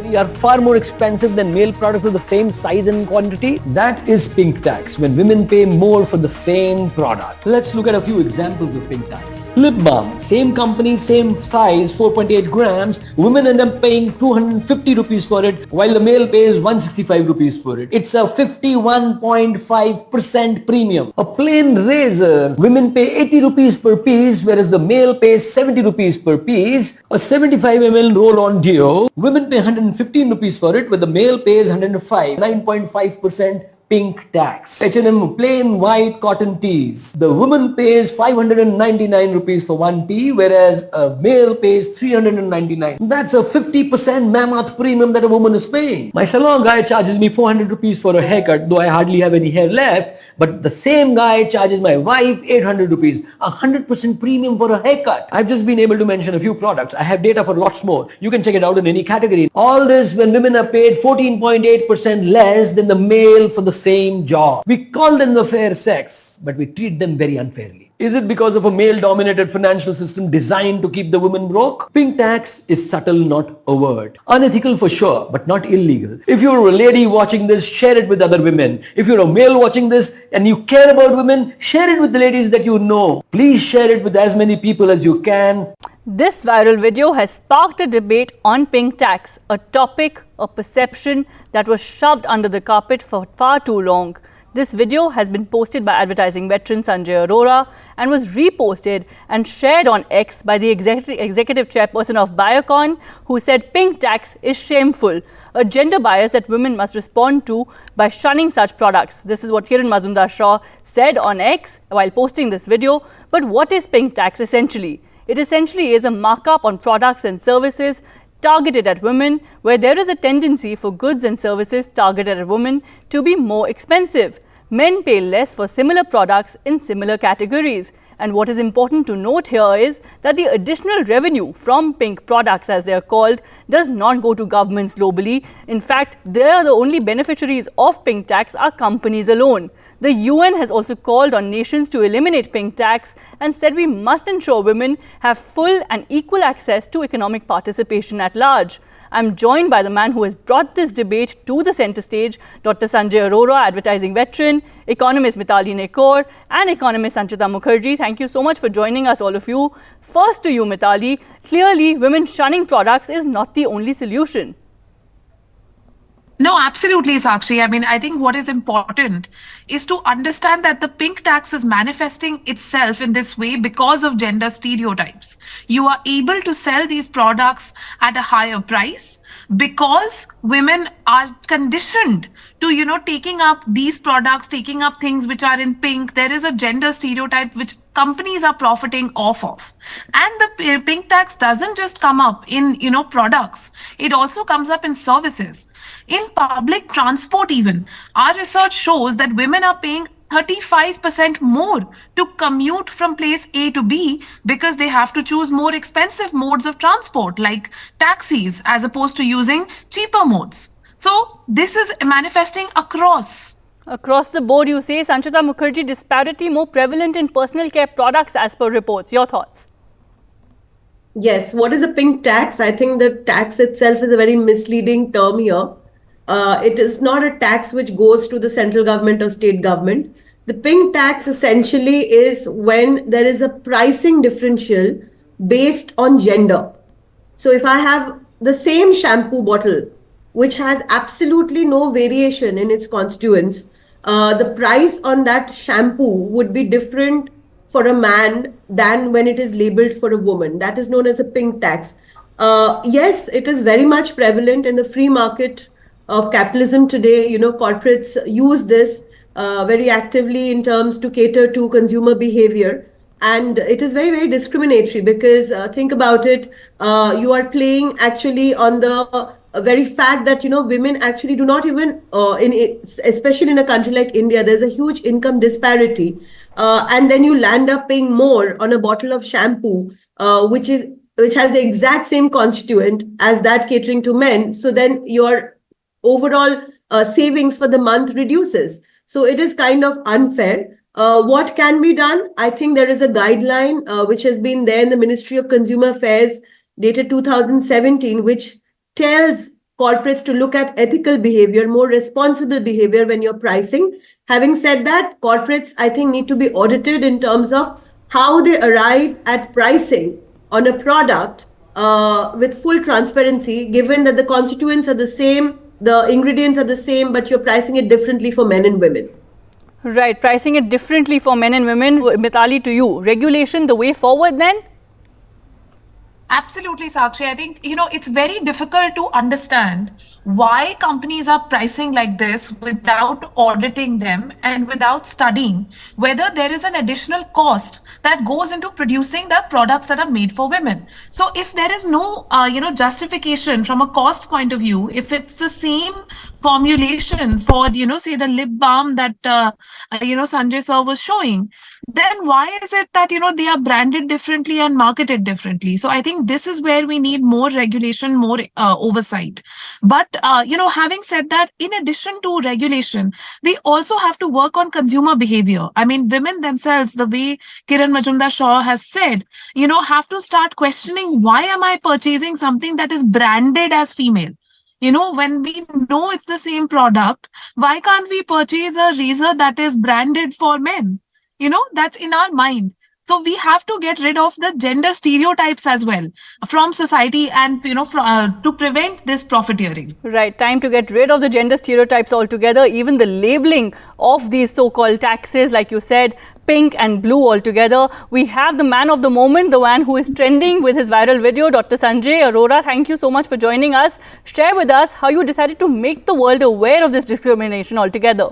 are far more expensive than male products of the same size and quantity. That is pink tax, when women pay more for the same product. Let's look at a few examples of pink tax. Lip balm, same company, same size, 4.8 grams. Women end up paying 250 rupees for it, while the male pays 165 rupees for it. It's a 51.5% premium. A plain razor, women pay 80 rupees per piece, whereas the male pays 70 rupees per piece. A 75 ml roll-on deo, women pay 115 rupees for it, but the male pays 105, 9.5% pink tax. H&M plain white cotton tees. The woman pays 599 rupees for one tee, whereas a male pays 399. That's a 50% mammoth premium that a woman is paying. My salon guy charges me 400 rupees for a haircut, though I hardly have any hair left. But the same guy charges my wife 800 rupees, 100% premium for a haircut. I've just been able to mention a few products. I have data for lots more. You can check it out in any category. All this when women are paid 14.8% less than the male for the same job. We call them the fair sex, but we treat them very unfairly. Is it because of a male-dominated financial system designed to keep the women broke? Pink tax is subtle, not overt. Unethical for sure, but not illegal. If you're a lady watching this, share it with other women. If you're a male watching this and you care about women, share it with the ladies that you know. Please share it with as many people as you can. This viral video has sparked a debate on pink tax, a topic, a perception that was shoved under the carpet for far too long. This video has been posted by advertising veteran Sanjay Arora and was reposted and shared on X by the executive chairperson of Biocon, who said pink tax is shameful, a gender bias that women must respond to by shunning such products. This is what Kiran Mazumdar-Shaw said on X while posting this video. But what is pink tax essentially? It essentially is a markup on products and services targeted at women, where there is a tendency for goods and services targeted at women to be more expensive. Men pay less for similar products in similar categories. And what is important to note here is that the additional revenue from pink products, as they are called, does not go to governments globally. In fact, they are the only beneficiaries of pink tax are companies alone. The UN has also called on nations to eliminate pink tax and said we must ensure women have full and equal access to economic participation at large. I'm joined by the man who has brought this debate to the centre stage, Dr. Sanjay Arora, advertising veteran, economist Mitali Nekor, and economist Sanchita Mukherjee. Thank you so much for joining us, all of you. First to you, Mitali. Clearly, women shunning products is not the only solution. No, absolutely, Sakshi. I mean, I think what is important is to understand that the pink tax is manifesting itself in this way because of gender stereotypes. You are able to sell these products at a higher price because women are conditioned to, taking up these products, taking up things which are in pink. There is a gender stereotype which companies are profiting off of. And the pink tax doesn't just come up in, products. It also comes up in services. In public transport even, our research shows that women are paying 35% more to commute from place A to B because they have to choose more expensive modes of transport like taxis as opposed to using cheaper modes. So this is manifesting across the board, you say. Sanchita Mukherjee, disparity more prevalent in personal care products as per reports. Your thoughts? Yes. What is a pink tax? I think the tax itself is a very misleading term here. It is not a tax which goes to the central government or state government. The pink tax essentially is when there is a pricing differential based on gender. So if I have the same shampoo bottle, which has absolutely no variation in its constituents, the price on that shampoo would be different for a man than when it is labeled for a woman. That is known as a pink tax. Yes, it is very much prevalent in the free market of capitalism today. Corporates use this very actively in terms to cater to consumer behavior. And it is very, very discriminatory because think about it, you are playing actually on the very fact that, women actually do not even, especially in a country like India, there's a huge income disparity. And then you land up paying more on a bottle of shampoo, which has the exact same constituent as that catering to men. So then your overall savings for the month reduces. So it is kind of unfair. What can be done? I think there is a guideline which has been there in the Ministry of Consumer Affairs dated 2017, which tells corporates to look at ethical behavior, more responsible behavior when you're pricing. Having said that, corporates, I think, need to be audited in terms of how they arrive at pricing on a product with full transparency, given that the constituents are the same, the ingredients are the same, but you're pricing it differently for men and women. Right, pricing it differently for men and women. Mithali, to you, regulation the way forward then? Absolutely, Sakshi. I think, it's very difficult to understand why companies are pricing like this without auditing them and without studying whether there is an additional cost that goes into producing the products that are made for women. So if there is no, justification from a cost point of view, if it's the same formulation for, say the lip balm that, Sanjay sir was showing, then why is it that, they are branded differently and marketed differently? So I think this is where we need more regulation, more oversight. But, having said that, in addition to regulation, we also have to work on consumer behavior. I mean, women themselves, the way Kiran Majumdar-Shaw has said, have to start questioning, why am I purchasing something that is branded as female? When we know it's the same product, why can't we purchase a razor that is branded for men? That's in our mind. So we have to get rid of the gender stereotypes as well from society and, to prevent this profiteering. Right, time to get rid of the gender stereotypes altogether. Even the labeling of these so-called taxes, like you said, pink and blue altogether. We have the man of the moment, the one who is trending with his viral video, Dr. Sanjay Arora. Thank you so much for joining us. Share with us how you decided to make the world aware of this discrimination altogether.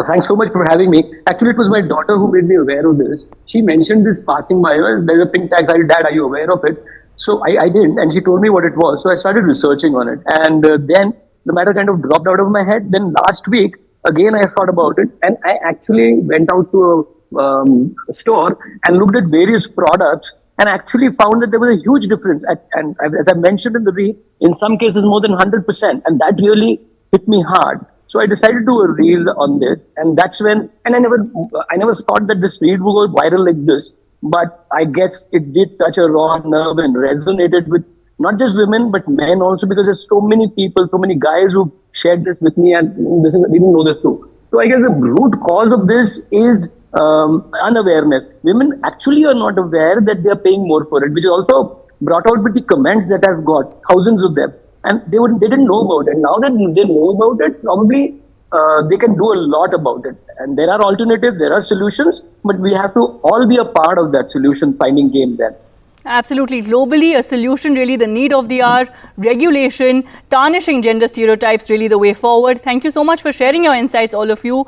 Thanks so much for having me. Actually, it was my daughter who made me aware of this. She mentioned this passing by, there's a pink tax. I said, Dad, are you aware of it? So I didn't, and she told me what it was. So I started researching on it. And then the matter kind of dropped out of my head. Then last week, again, I thought about it. And I actually went out to a store and looked at various products and actually found that there was a huge difference. And as I mentioned in the read, in some cases, more than 100%. And that really hit me hard. So I decided to do a reel on this, and that's when, and I never thought that this reel would go viral like this, but I guess it did touch a raw nerve and resonated with not just women, but men also, because there's so many people, so many guys who shared this with me, and we didn't know this too. So I guess the root cause of this is unawareness. Women actually are not aware that they are paying more for it, which is also brought out with the comments that I've got, thousands of them. And they didn't know about it. Now that they know about it, probably they can do a lot about it. And there are alternatives, there are solutions, but we have to all be a part of that solution finding game then. Absolutely. Globally, a solution really the need of the hour. Regulation, tarnishing gender stereotypes really the way forward. Thank you so much for sharing your insights, all of you.